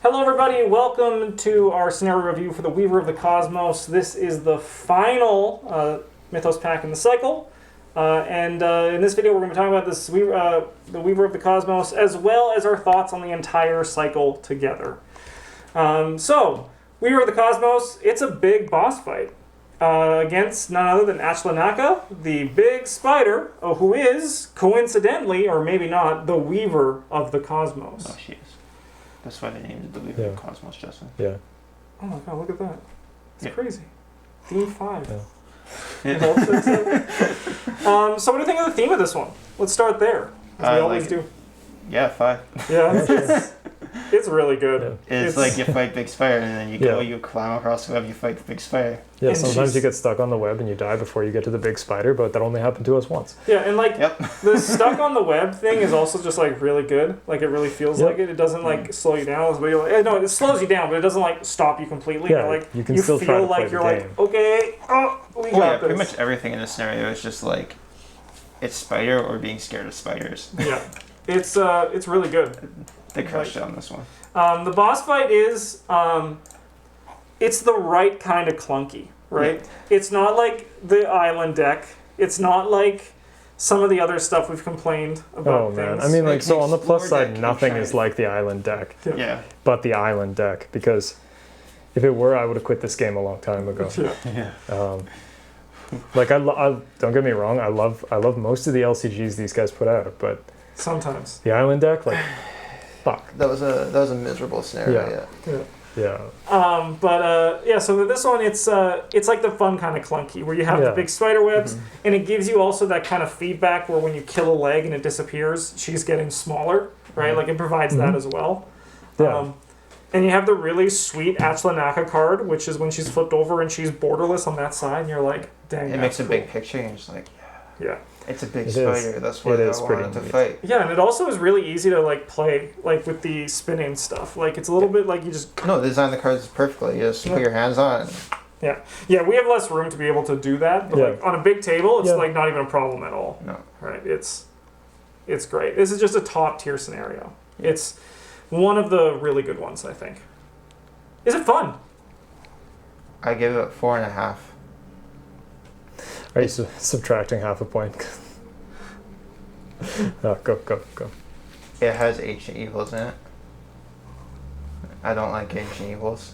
Hello everybody, welcome to our scenario review for the Weaver of the Cosmos. This is the final Mythos pack in the cycle. In this video we're going to be talking about this the Weaver of the Cosmos, as well as our thoughts on the entire cycle together. So, Weaver of the Cosmos, it's a big boss fight against none other than Ashlanaka, the big spider, who is, coincidentally, or maybe not, the Weaver of the Cosmos. Oh, she is. That's why they named it the Weaver of the Cosmos, Justin. Yeah. Oh my god, look at that. It's crazy. Theme 5. Yeah. So what do you think of the theme of this one? Let's start there, as we always do. Yeah, 5. Yeah, it's really good. Yeah. It's like you fight Big Spider, and then you go, you climb across the web, you fight the Big Spider. Yeah, and sometimes you get stuck on the web and you die before you get to the big spider, but that only happened to us once. Yeah, and like the stuck on the web thing is also just like really good. Like it really feels like it. It doesn't like slow you down. No, it slows you down, but it doesn't like stop you completely. Yeah, like you can still feel try to like play you're the like, game. okay, we got this. Pretty much everything in this scenario is just like it's spider or being scared of spiders. Yeah, it's really good. They crushed it on this one. The boss fight is, it's the right kind of clunky, right? Yeah. It's not like the island deck. It's not like some of the other stuff we've complained about. Oh man, I mean, like, so on the plus side, nothing is like the island deck. Yeah. But the island deck, because if it were, I would have quit this game a long time ago. Yeah. Like I don't get me wrong, I love most of the LCGs these guys put out, but sometimes the island deck, like. Fuck. That was a miserable scenario. Yeah. So this one it's like the fun kind of clunky where you have the big spider webs, and it gives you also that kind of feedback where when you kill a leg and it disappears, she's getting smaller, right? Like it provides that as well. Yeah. And you have the really sweet Ashlanaka card, which is when she's flipped over and she's borderless on that side, and you're like, dang. It makes a big picture, and you're just like, yeah. It's a big spider. That's why I wanted to fight. Yeah, and it also is really easy to like play like with the spinning stuff. Like it's a little bit like you just they design the cards perfectly. You just put your hands on it. Yeah, we have less room to be able to do that. But like on a big table, it's like not even a problem at all. No, right? It's great. This is just a top tier scenario. Yeah. It's one of the really good ones, I think. Is it fun? I give it 4.5. Are you subtracting half a point? Go. It has Ancient Evils in it. I don't like Ancient Evils.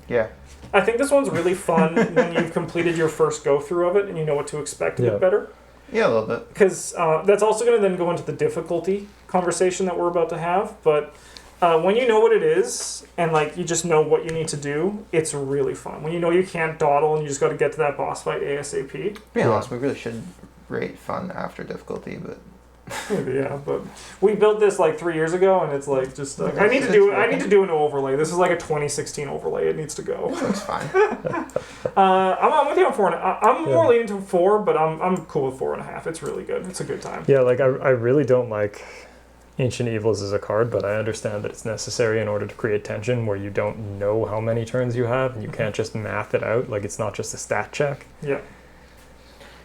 Yeah. I think this one's really fun when you've completed your first go-through of it and you know what to expect a bit better. Yeah, a little bit. Because that's also going to then go into the difficulty conversation that we're about to have, but... when you know what it is, and like you just know what you need to do, it's really fun. When you know you can't dawdle and you just got to get to that boss fight ASAP. Be honest, we really should rate fun after difficulty, but maybe but we built this like 3 years ago, and it's like just like I need to do an overlay. This is like a 2016 overlay. It needs to go. Looks fine. I'm with you on 4. I'm more leaning to 4, but I'm cool with 4.5. It's really good. It's a good time. Yeah, like I really don't like Ancient Evils is a card, but I understand that it's necessary in order to create tension where you don't know how many turns you have and you can't just math it out. Like it's not just a stat check. Yeah.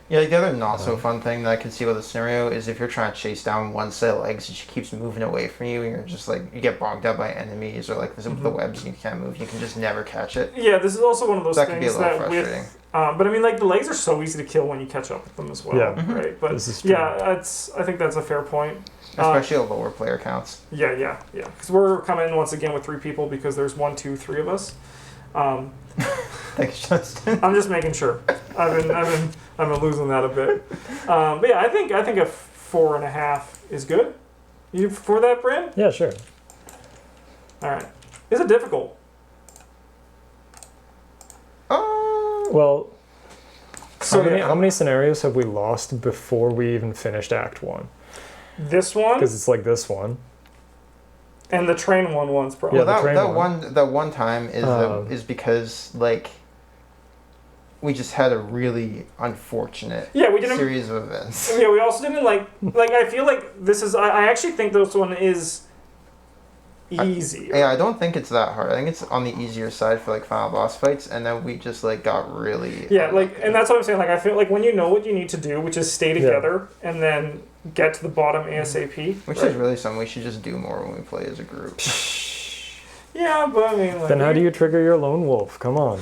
Yeah, the other not so fun thing that I can see with the scenario is if you're trying to chase down one set of legs and she keeps moving away from you and you're just like, you get bogged out by enemies or like the webs and you can't move, you can just never catch it. Yeah, this is also one of those that things can be a little frustrating. But I mean, like the legs are so easy to kill when you catch up with them as well, right? But I think that's a fair point. Especially at lower player counts. Yeah. Because we're coming once again with 3 people because there's 1, 2, 3 of us. Thanks, Justin. I'm just making sure. I've been losing that a bit. But yeah, I think a 4.5 is good. You for that, Brand? Yeah, sure. All right. Is it difficult? Well, how many scenarios have we lost before we even finished Act 1? This one? Because it's like this one. And the train one once, probably. Yeah, that one time is because like we just had a really unfortunate series of events. Yeah, we also didn't like I feel like this is I actually think this one is easy. I don't think it's that hard. I think it's on the easier side for like final boss fights, and then we just like got really and that's what I'm saying. Like I feel like when you know what you need to do, which is stay together, and then get to the bottom ASAP. Which is really something we should just do more when we play as a group. Yeah, but I mean, like, Then how do you trigger your lone wolf? Come on.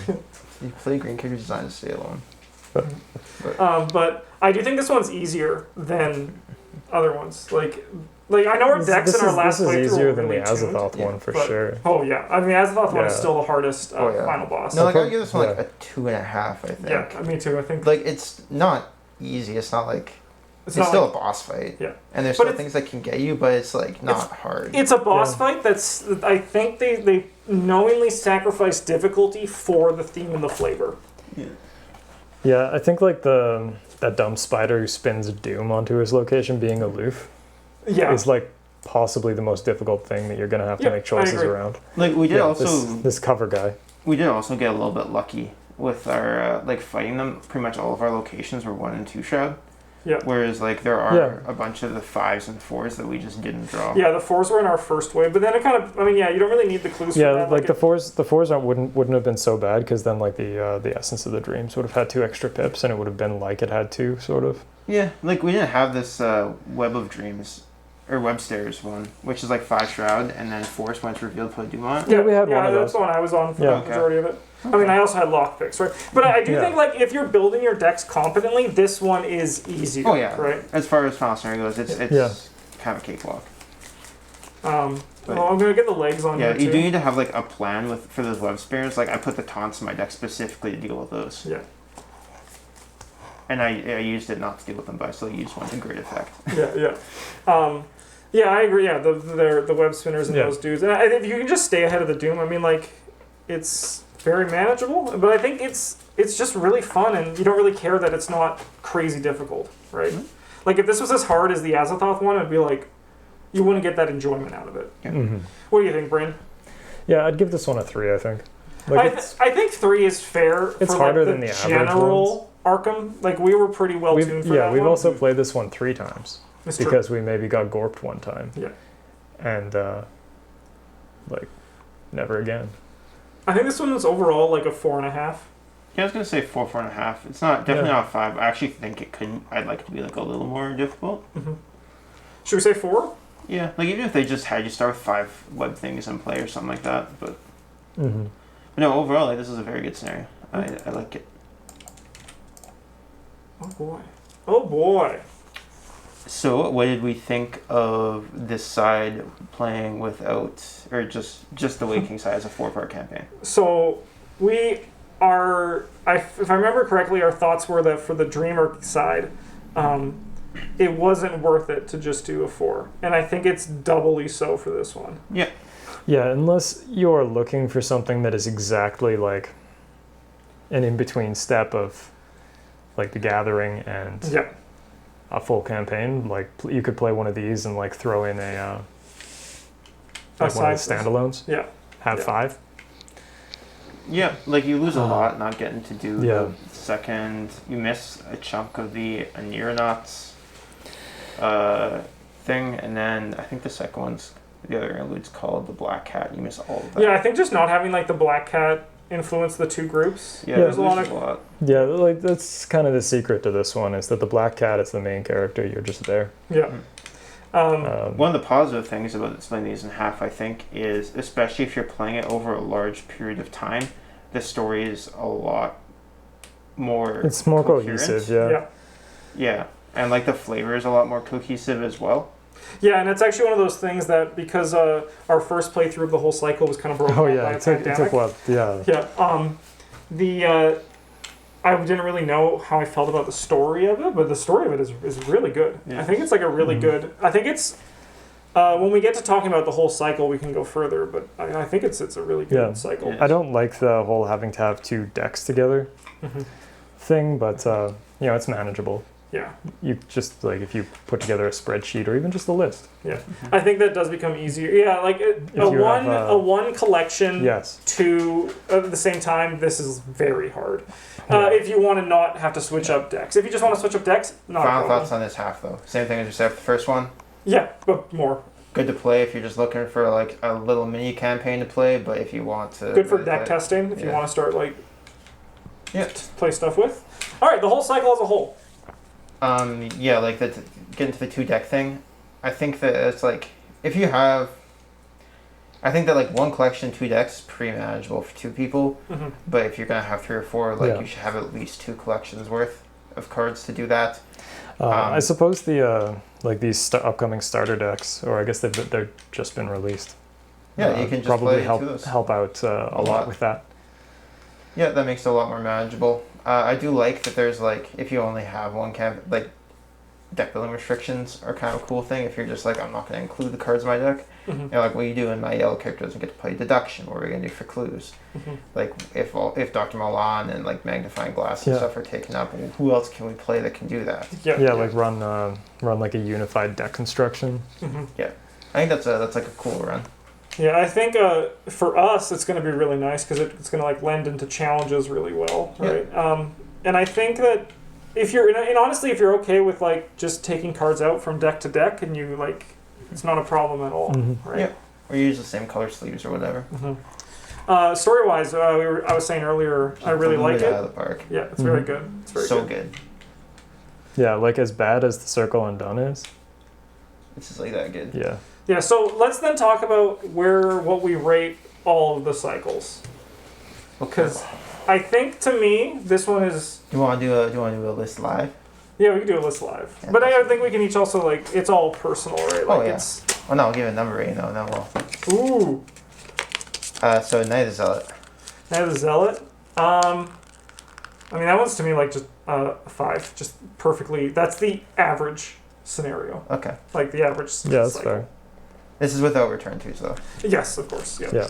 You play green characters designed to stay alone. But I do think this one's easier than other ones. Like I know our decks in our last playthrough This is easier were than really the tuned, Azathoth one for but- sure. Oh yeah, I mean the Azathoth one is Yeah. still the hardest Oh, yeah. final boss. No, like I Okay. would give this one like Yeah. a 2.5. I think. Yeah, me too. I think Like it's not easy. It's not like it's not still like- a boss fight. Yeah. And there's But still it's- things that can get you, but it's like not hard. it's a boss Yeah. fight that's. I think they knowingly sacrifice difficulty for the theme and the flavor. Yeah, I think like that dumb spider who spins Doom onto his location being aloof Yeah, is like possibly the most difficult thing that you're gonna have to Yeah, make I choices agree. around. Like we did Yeah, also this cover guy. we did also get a little bit lucky with our like fighting them. Pretty much all of our locations were 1 and 2 shroud. Yeah. Whereas like there are Yeah. a bunch of the 5s and 4s that we just didn't draw. yeah. The 4s were in our first wave, but then it kind of. I mean, yeah, you don't really need the clues. Yeah, for that. like the fours wouldn't have been so bad because then like the essence of the dreams would have had 2 extra pips and it would have been like it had 2 sort of. Yeah, like we didn't have this web of dreams or web stairs one, which is like 5 shroud and then force when it's revealed put Doom on it. Yeah, we had one of that's those. the one I was on for Yeah. the majority of it. I mean, I also had lock picks, right? But I do Yeah. think, like, if you're building your decks competently, this one is easier. Oh yeah, Right? As far as final scenario goes, it's Yeah. kind of a cakewalk. Well, But- I'm going to get the legs on Yeah, here, you too. do need to have like a plan for those web spears. Like I put the taunts in my deck specifically to deal with those. Yeah. And I used it not to deal with them, but I still used one to great effect. Yeah, I agree. Yeah, the web spinners and Yeah. those dudes. And if you can just stay ahead of the Doom, I mean, like, it's very manageable. But I think it's just really fun, and you don't really care that it's not crazy difficult, right? Mhm. Like, if this was as hard as the Azathoth one, I'd be like, you wouldn't get that enjoyment out of it. Yeah. Mhm. What do you think, Bryn? Yeah, I'd give this one a 3. I think. Like I think 3 is fair. It's for harder like, than the average general Arkham. Like, we were pretty well tuned for that we've one. also played this one 3 times It's true. because we maybe got gorped one time. Yeah. And like never again. I think this one was overall like a 4.5. Yeah, I was gonna say 4.5. It's not definitely not 5. I actually think it could. I'd like it to be like a little more difficult. Mm-hmm. Should we say 4? Yeah, like even if they just had you start with 5 web things in play or something like that. But no, overall, like, this is a very good scenario. I like it. Oh boy. Oh boy. So, what did we think of this side playing without, or just the Waking side as a 4-part campaign? So we are, if I remember correctly, our thoughts were that for the Dreamer side, it wasn't worth it to just do a 4. And I think it's doubly so for this one. Yeah. Yeah, unless you're looking for something that is exactly like an in-between step of like the Gathering and Yeah. a full campaign, like you could play one of these and like throw in a like one of the side- standalones. Yeah. Have Yeah. 5. Yeah, like you lose a lot not getting to do Yeah. the second. You miss a chunk of the Anironauts thing, and then I think the second one's the other interlude's called the Black Cat. You miss all of that. Yeah, I think just not having like the Black Cat influence the 2 groups. Yeah, There's a lot loses of a lot. Yeah, like that's kind of the secret to this one is that the Black Cat is the main character. You're just there. Yeah. One of the positive things about splitting these in half, I think, is especially if you're playing it over a large period of time, the story is a lot more. It's more coherent. cohesive. Yeah. Yeah. Yeah, and like the flavor is a lot more cohesive as well. Yeah, and it's actually one of those things that because our first playthrough of the whole cycle was kind of broken Oh up yeah, by a it took pandemic. what? Yeah. Yeah. I didn't really know how I felt about the story of it, but the story of it is really good. Yeah. I think it's like a really good. I think it's when we get to talking about the whole cycle, we can go further. But I think it's a really good Yeah. cycle. Yeah. I don't like the whole having to have 2 decks together Mhm. thing, but it's manageable. Yeah, You just like if you put together a spreadsheet or even just a list. yeah. I think that does become easier. Yeah, like a you one have, a one collection. Yes. 2 at the same time. This is very hard. Yeah. If you want to not have to switch up decks. If you just want to switch up decks, not a Final problem. thoughts on this half though. Same thing as you said for the first one. Yeah, but more. Good to play if you're just looking for like a little mini campaign to play, but if you want to Good for really deck play- testing if you Yeah. want to start like Yeah. play stuff with. All right, the whole cycle as a whole. Yeah, like that. Get into the 2 deck thing. I think that it's like if you have. I think that like 1 collection, 2 decks is pretty manageable for 2 people. Mm-hmm. But if you're gonna have 3 or 4, like Yeah. you should have at least 2 collections worth of cards to do that. I suppose the like these upcoming starter decks, or I guess they're just been released. Yeah, you can just probably play 2 of those. help out a lot with that. Yeah, that makes it a lot more manageable. I do like that there's like if you only have 1 like deck building restrictions are kind of a cool thing. If you're just like I'm not going to include the cards in my deck, Mm-hmm. you're like what you do in my yellow character doesn't get to play deduction. What are we going to do for clues? Mm-hmm. Like if Dr. Milan and like magnifying glass and Yeah. stuff are taken up, who else can we play that can do that? Yeah, like run like a unified deck construction. Mm-hmm. I think that's like a cool run. Yeah, I think for us it's going to be really nice because it's going to like lend into challenges really well, right? And I think that if you're and honestly, if you're okay with like just taking cards out from deck to deck and you like, it's not a problem at all, right? Yeah. Or you use the same color sleeves or whatever. Mm-hmm. Story-wise, I was saying earlier, I really Blew like it it. out of the park. Yeah, it's very good. It's very So good. good. Yeah, like as bad as the Circle Undone is. This is like that good. Yeah. Yeah, so let's then talk about what we rate all of the cycles. Because I think to me this one is. Do you want to do a list live? Yeah, we can do a list live. Yeah, But I think we can each also like it's all personal, right? Like yeah. it's. Oh no, I'll give it a number right now. No, well. Ooh. So Knight of Zealot. Knight of the Zealot. I mean that one's to me like just 5, just perfectly. That's the average scenario. Okay. Like the average. Yeah, that's cycle. fair. This is without return twos though. Yes, of course. Yeah. Yeah.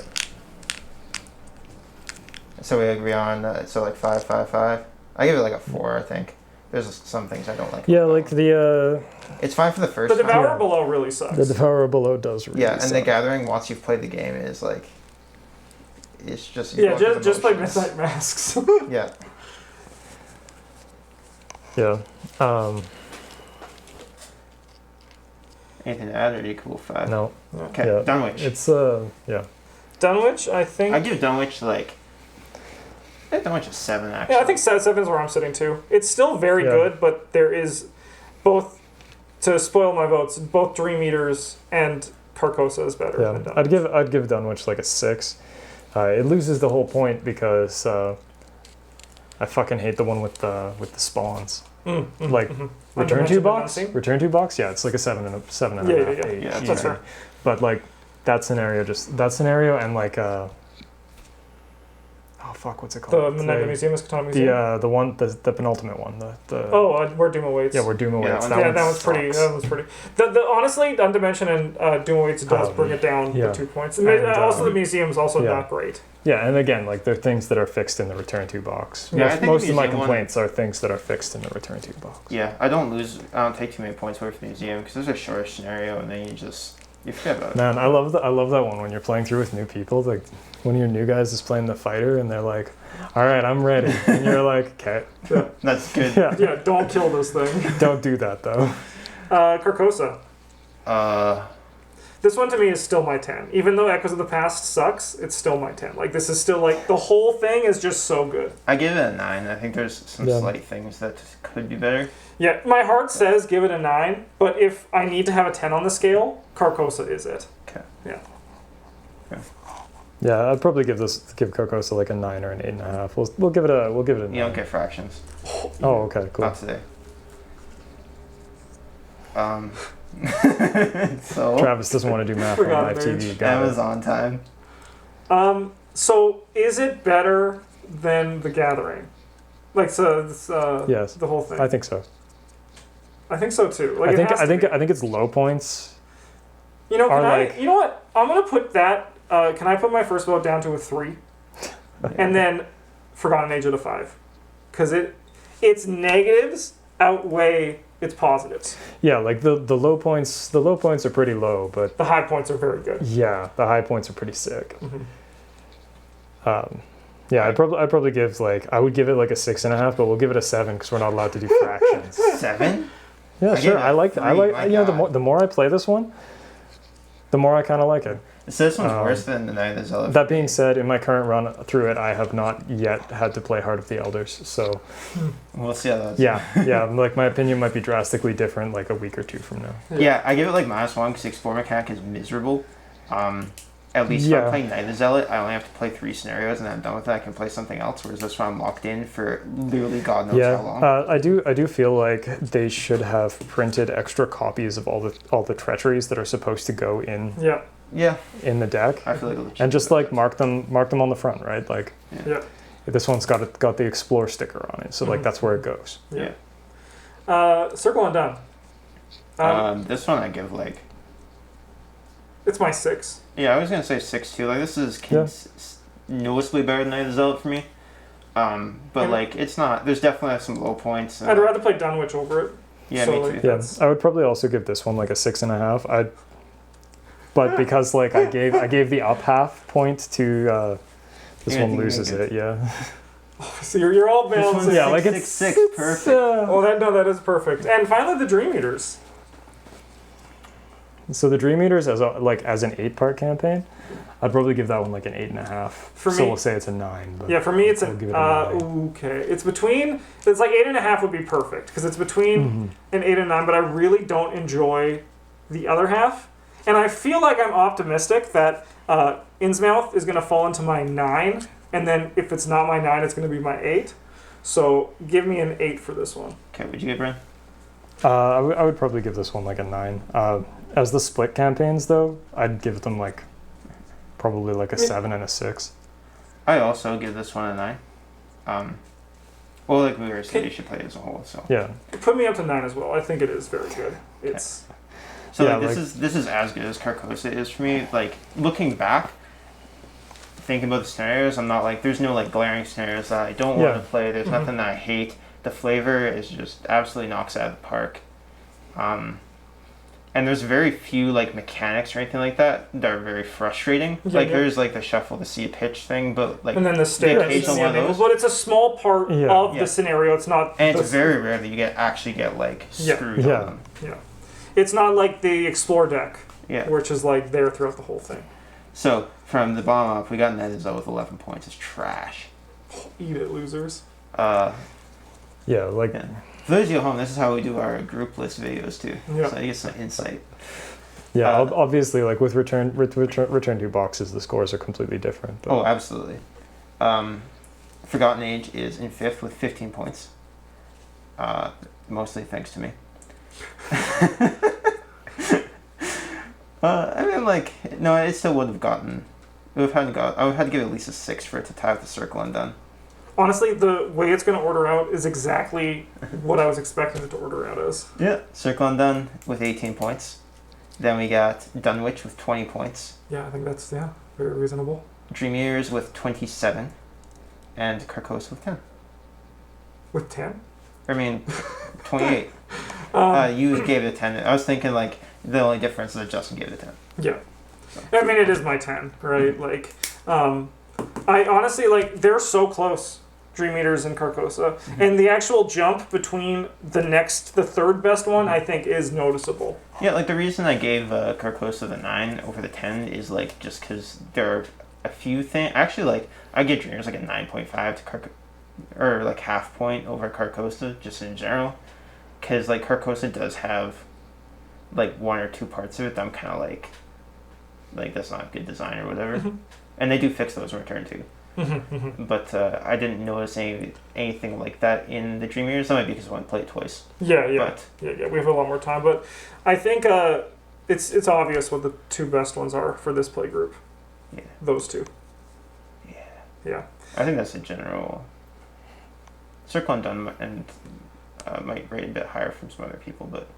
So we agree on so like 5, 5, 5. I give it like a 4. I think. There's some things I don't like. Yeah, like the It's fine for the first The time. Devourer Below really sucks. the Devourer Below does really Yeah, and suck. the Gathering once you've played the game is like. It's just. you Yeah, go through the just like motions. Midnight Masks. Yeah. Yeah. Anything to add or do you cool 5? No. Okay, Yeah. Dunwich. It's yeah. Dunwich, I think. I give Dunwich like. I think Dunwich a 7 actually. Yeah, I think 7's where I'm sitting too. It's still very Yeah. good, but there is both, to spoil my votes, both Dream Eaters and Carcosa is better than Yeah. Dunwich. I'd give Dunwich like a 6. It loses the whole point because I fucking hate the one with the spawns. Like return 2 box. Undimension? Return 2 box. Yeah, it's like a 7 and a 7 and Yeah, a yeah, half. yeah. 8 Yeah, that's easy. fair. But like that scenario and like oh fuck, what's it called? The Midnight Museum, the Katana Museum. The one the penultimate one. The Where Doom Awaits. yeah, where Doom awaits. Yeah, That one's pretty. sucks. That one's pretty. The honestly, Undimension and Doom Awaits does bring it down yeah. the 2 points. And, Also, the museum's also yeah. not great. Yeah, and again, like they're things that are fixed in the return 2 box. Yeah, I most think most the of my museum one- complaints are things that are fixed in the return 2 box. Yeah, I don't take too many points away from the museum because there's a short scenario and then you forget about it. Man, I love that one when you're playing through with new people. Like one of your new guys is playing the fighter and they're like, "All right, I'm ready," and you're like, "Okay, That's good. yeah, Yeah, don't kill this thing. don't do that though." Carcosa. This one to me is still my 10. Even though Echoes of the Past sucks, it's still my 10. Like, this is still, like, the whole thing is just so good. I give it a 9. I think there's some Yeah. slight things that could be better. Yeah, my heart says give it a 9, but if I need to have a 10 on the scale, Carcosa is it. Okay. Yeah. Yeah, I'd probably give Carcosa like a 9 or an 8.5. We'll give it a 9. You don't get fractions. Oh, okay, cool. Not today. So Travis doesn't want to do math on Forgot live Mage. TV. Got it. Amazon time. So is it better than The Gathering? Like, so it's, Yes. the whole thing. I think so. I think so too. Like, I it has to be. think its low points. You know, are like- you know what? I'm gonna put that. Can I put my first vote down to a 3, and then Forgotten Age at a 5, because its negatives outweigh its positives. Yeah, like the low points. The low points are pretty low, but The high points are very good. yeah, the high points are pretty sick. Mhm. Yeah, I'd probably give I would give it like a 6.5, but we'll give it a 7 because we're not allowed to do fractions. 7? Yeah, I sure. gave it I like a 3, my you know God. the more I play this one, the more I kind of like it. So this one's worse than the Night of the Zealot. That being said, in my current run through it, I have not yet had to play Heart of the Elders, so We'll see how that is. yeah, like my opinion might be drastically different like a week or two from now. Yeah, I give it like -1 because the Explore mechanic is miserable. At least if I'm playing Night of the Zealot, I only have to play 3 scenarios, and then I'm done with that. I can play something else. Whereas this one, I'm locked in for literally God knows how long. I do feel like they should have printed extra copies of all the treacheries that are supposed to go in. Yeah. In the deck. I feel like and just like mark them on the front, right? Like, this one's got the Explore sticker on it, so like that's where it goes. Circle Undone. This one I give like. It's my 6. Yeah, I was gonna say 6 too. Like this is noticeably better than Night of the Zealot for me. But like it's not. There's definitely some low points. I'd rather play Dunwich over it. Yeah, so, me like, too. Yeah, I would probably also give this one like a 6.5. But because like I gave the up half point to this one loses it. So you're all balanced. Yeah, like it's 6, perfect. That is perfect. And finally, the Dream Eaters. So the Dream Eaters as an 8-part campaign, I'd probably give that one like an 8.5. For so me, we'll say it's a 9. But yeah, for me it's give it a 9. Okay. It's between. It's like 8.5 would be perfect because it's between an 8 and 9. But I really don't enjoy the other half, and I feel like I'm optimistic that Innsmouth is going to fall into my 9, and then if it's not my 9, it's going to be my 8. So give me an 8 for this one. Okay, what'd you get, Brian? I would probably give this one like a 9. As the split campaigns, though, I'd give them like probably like a 7 and a 6. I also give this one a 9. Well, like we were saying, you should play it as a whole. So yeah, put me up to 9 as well. I think it is very good. It's so this is as good as Carcosa is for me. Like looking back, thinking about the scenarios, I'm not like there's no like glaring scenarios that I don't want to play. There's nothing that I hate. The flavor is just absolutely knocks it out of the park. And there's very few like mechanics or anything like that are very frustrating. There's like the shuffle to see a pitch thing, but like and then the stairs, but it's a small part of the scenario. It's not, and it's very rare that you actually get like screwed on them. Yeah, it's not like the Explore deck, Yeah. which is like there throughout the whole thing. So from the bottom up, we got Nedizel with 11 points. It's trash. Eat it, losers. Yeah, like for those of you at home, this is how we do our group list videos too. Yeah. So you get some insight. Yeah, obviously, like with return 2 boxes, the scores are completely different. But. Oh, absolutely. Forgotten Age is in 5th with 15 points. Mostly thanks to me. I mean, like, no, it still would have gotten. I would have had to give it at least a 6 for it to tie up the Circle Undone. Honestly, the way it's going to order out is exactly what I was expecting it to order out as. Yeah. Circle Undone with 18 points. Then we got Dunwich with 20 points. Yeah, I think that's very reasonable. Dream Eaters with 27. And Carcosa with 10. With 10? I mean, 28. You gave it a 10. I was thinking, like, the only difference is that Justin gave it a 10. Yeah. So. I mean, it is my 10, right? Like, I honestly, like, they're so close, Dream Eaters and Carcosa. Mm-hmm. And the actual jump between the third best one, I think, is noticeable. Yeah, like, the reason I gave Carcosa the 9 over the 10 is, like, just because there are a few things. Actually, like, I give Dream Eaters, like, a 9.5 to or, like, half point over Carcosa, just in general. Because, like, Carcosa does have, like, 1 or 2 parts of it that I'm kind of like, that's not good design or whatever. Mm-hmm. And they do fix those in Return 2. Mm-hmm. But I didn't notice anything like that in the Dream Eaters. That might be because I want to play it twice. Yeah. We have a lot more time. But I think it's obvious what the 2 best ones are for this play group. Yeah. Those 2. Yeah. I think that's a general... Circle Undone and might rate a bit higher from some other people, but...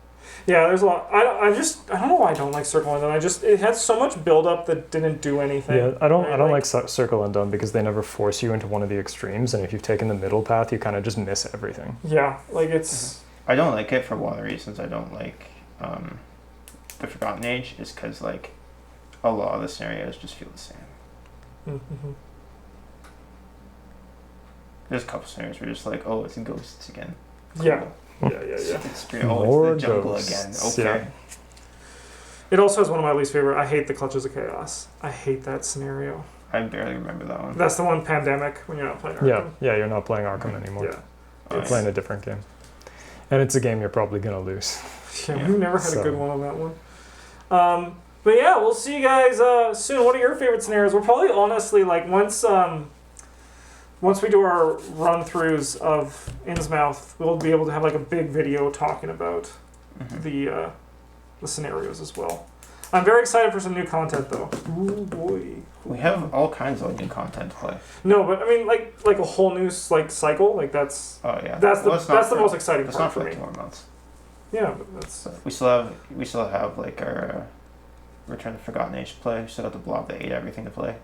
Yeah, there's a lot. I don't know why I don't like Circle Undone. It had so much build up that didn't do anything. Yeah, I don't like Circle Undone because they never force you into one of the extremes, and if you've taken the middle path, you kind of just miss everything. Yeah, like it's. I don't like it for one of the reasons I don't like the Forgotten Age is because like a lot of the scenarios just feel the same. Mm-hmm. There's a couple scenarios where you're just like, oh, it's ghosts again. Cool. Yeah. Yeah. It's the jungle ghosts. again. Okay. It also has one of my least favorite. I hate the Clutches of Chaos. I hate that scenario. I barely remember that one. That's the one Pandemic when you're not playing Arkham. Yeah, you're not playing Arkham anymore. Yeah. You're playing a different game. And it's a game you're probably going to lose. Yeah, we've never had a good one on that one. But yeah, we'll see you guys soon. What are your favorite scenarios? We're probably honestly, like, once we do our run-throughs of Innsmouth, we'll be able to have, like, a big video talking about the scenarios as well. I'm very excited for some new content, though. Ooh, boy. We have all kinds of new content to play. No, but I mean, like a whole new cycle. Like that's. Oh yeah. That's the most exciting That's part not for for me. like 2 more months. Yeah, but that's. We still have like our Return to Forgotten Age to play. We still got the Blob that ate everything to play.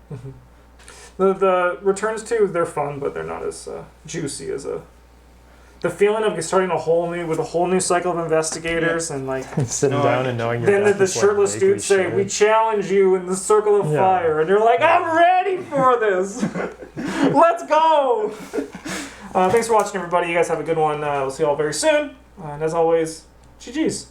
The returns to they're fun, but they're not as juicy as the feeling of starting a whole new cycle of investigators and like Sitting down and knowing you're then the shirtless dudes say, "We challenge you in the circle of fire," and you're like, "I'm ready for this. Let's go." Thanks for watching, everybody. You guys have a good one. We'll see you all very soon. And as always, GG's.